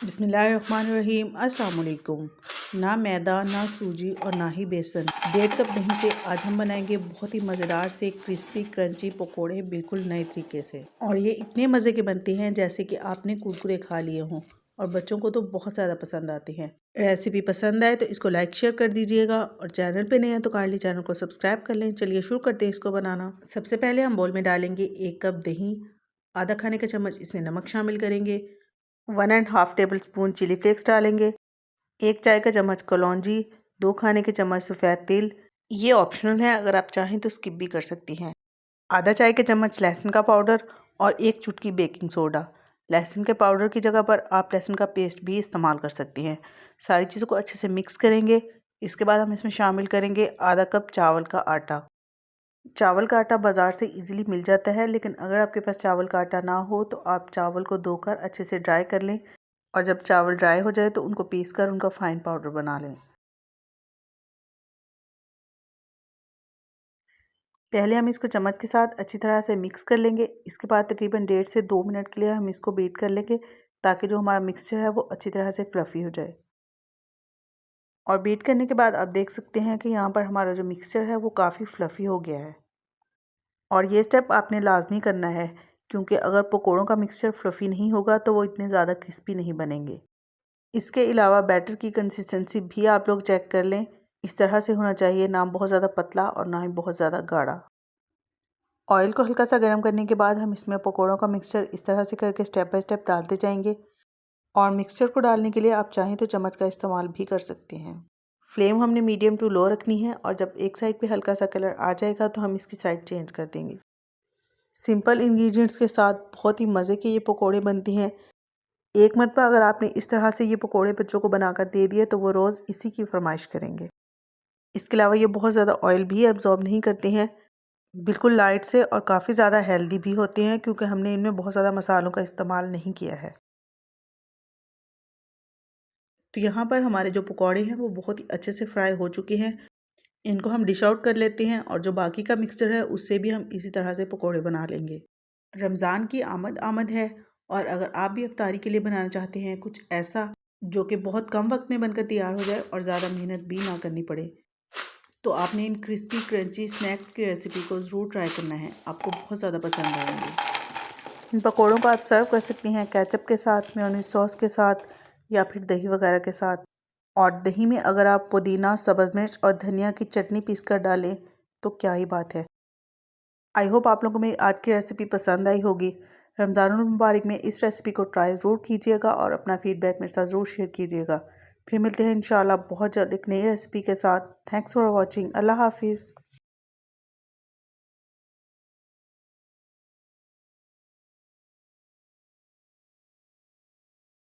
बिस्मिल्लाहिर्रहमानिर्रहीम। अस्सलाम वालेकुम। ना मैदा, ना सूजी और ना ही बेसन, 1.5 कप दही से आज हम बनाएंगे बहुत ही मज़ेदार से क्रिस्पी क्रंची पकोड़े बिल्कुल नए तरीके से। और ये इतने मज़े के बनते हैं जैसे कि आपने कुरकुरे खा लिए हों, और बच्चों को तो बहुत ज़्यादा पसंद आती हैं। रेसिपी पसंद आए तो इसको लाइक शेयर कर दीजिएगा, और चैनल पे नए हैं तो काइंडली चैनल को सब्सक्राइब कर लें। चलिए शुरू करते हैं इसको बनाना। सबसे पहले हम बोल में डालेंगे 1 कप दही, आधा खाने का चम्मच इसमें नमक शामिल करेंगे, 1.5 टेबल स्पून चिली फ्लेक्स डालेंगे, 1 चाय का चम्मच कलौंजी, 2 खाने के चम्मच सफ़ेद तिल। ये ऑप्शनल है, अगर आप चाहें तो स्किप भी कर सकती हैं। आधा चाय के चम्मच लहसुन का पाउडर और 1 चुटकी बेकिंग सोडा। लहसुन के पाउडर की जगह पर आप लहसुन का पेस्ट भी इस्तेमाल कर सकती हैं। सारी चीज़ों को अच्छे से मिक्स करेंगे। इसके बाद हम इसमें शामिल करेंगे आधा कप चावल का आटा। चावल का आटा बाज़ार से इजीली मिल जाता है, लेकिन अगर आपके पास चावल का आटा ना हो तो आप चावल को धोकर अच्छे से ड्राई कर लें, और जब चावल ड्राई हो जाए तो उनको पीस कर उनका फाइन पाउडर बना लें। पहले हम इसको चम्मच के साथ अच्छी तरह से मिक्स कर लेंगे। इसके बाद तकरीबन 1.5 से 2 मिनट के लिए हम इसको बीट कर लेंगे, ताकि जो हमारा मिक्सचर है वो अच्छी तरह से फ्लफ़ी हो जाए। और बीट करने के बाद आप देख सकते हैं कि यहाँ पर हमारा जो मिक्सचर है वो काफ़ी फ्लफ़ी हो गया है। और ये स्टेप आपने लाजमी करना है, क्योंकि अगर पकोड़ों का मिक्सचर फ्लफ़ी नहीं होगा तो वो इतने ज़्यादा क्रिस्पी नहीं बनेंगे। इसके अलावा बैटर की कंसिस्टेंसी भी आप लोग चेक कर लें। इस तरह से होना चाहिए, ना बहुत ज़्यादा पतला और ना ही बहुत ज़्यादा गाढ़ा। ऑयल को हल्का सा गर्म करने के बाद हम इसमें पकोड़ों का मिक्सचर इस तरह से करके स्टेप बाय स्टेप डालते जाएंगे। और मिक्सचर को डालने के लिए आप चाहें तो चम्मच का इस्तेमाल भी कर सकते हैं। फ्लेम हमने मीडियम टू लो रखनी है, और जब एक साइड पे हल्का सा कलर आ जाएगा तो हम इसकी साइड चेंज कर देंगे। सिंपल इंग्रेडिएंट्स के साथ बहुत ही मज़े के ये पकोड़े बनते हैं। एक मरतबा अगर आपने इस तरह से ये पकोड़े बच्चों को बनाकर दे दिए तो वो रोज़ इसी की फरमाइश करेंगे। इसके अलावा ये बहुत ज़्यादा ऑयल भी एब्जॉर्ब नहीं करते हैं, बिल्कुल लाइट से, और काफ़ी ज़्यादा हेल्दी भी होते हैं, क्योंकि हमने इनमें बहुत ज़्यादा मसालों का इस्तेमाल नहीं किया है। तो यहाँ पर हमारे जो पकौड़े हैं वो बहुत ही अच्छे से फ्राई हो चुके हैं। इनको हम डिश आउट कर लेते हैं, और जो बाकी का मिक्सचर है उससे भी हम इसी तरह से पकौड़े बना लेंगे। रमज़ान की आमद आमद है, और अगर आप भी इफ्तारी के लिए बनाना चाहते हैं कुछ ऐसा जो कि बहुत कम वक्त में बनकर तैयार हो जाए और ज़्यादा मेहनत भी ना करनी पड़े, तो आपने इन क्रिस्पी क्रंची स्नैक्स की रेसिपी को ज़रूर ट्राई करना है। आपको बहुत ज़्यादा पसंद आएंगे। इन पकौड़ों को आप सर्व कर सकती हैं केचप के साथ, मेयोनीज सॉस के साथ, या फिर दही वगैरह के साथ। और दही में अगर आप पुदीना, सब्ज़ मिर्च और धनिया की चटनी पीस कर डालें तो क्या ही बात है। आई होप आप लोगों को मेरी आज की रेसिपी पसंद आई होगी। रमज़ानुल मुबारक में इस रेसिपी को ट्राई ज़रूर कीजिएगा, और अपना फ़ीडबैक मेरे साथ ज़रूर शेयर कीजिएगा। फिर मिलते हैं इंशाल्लाह बहुत जल्द एक नई रेसिपी के साथ। Thanks for watching. अल्लाह हाफिज़।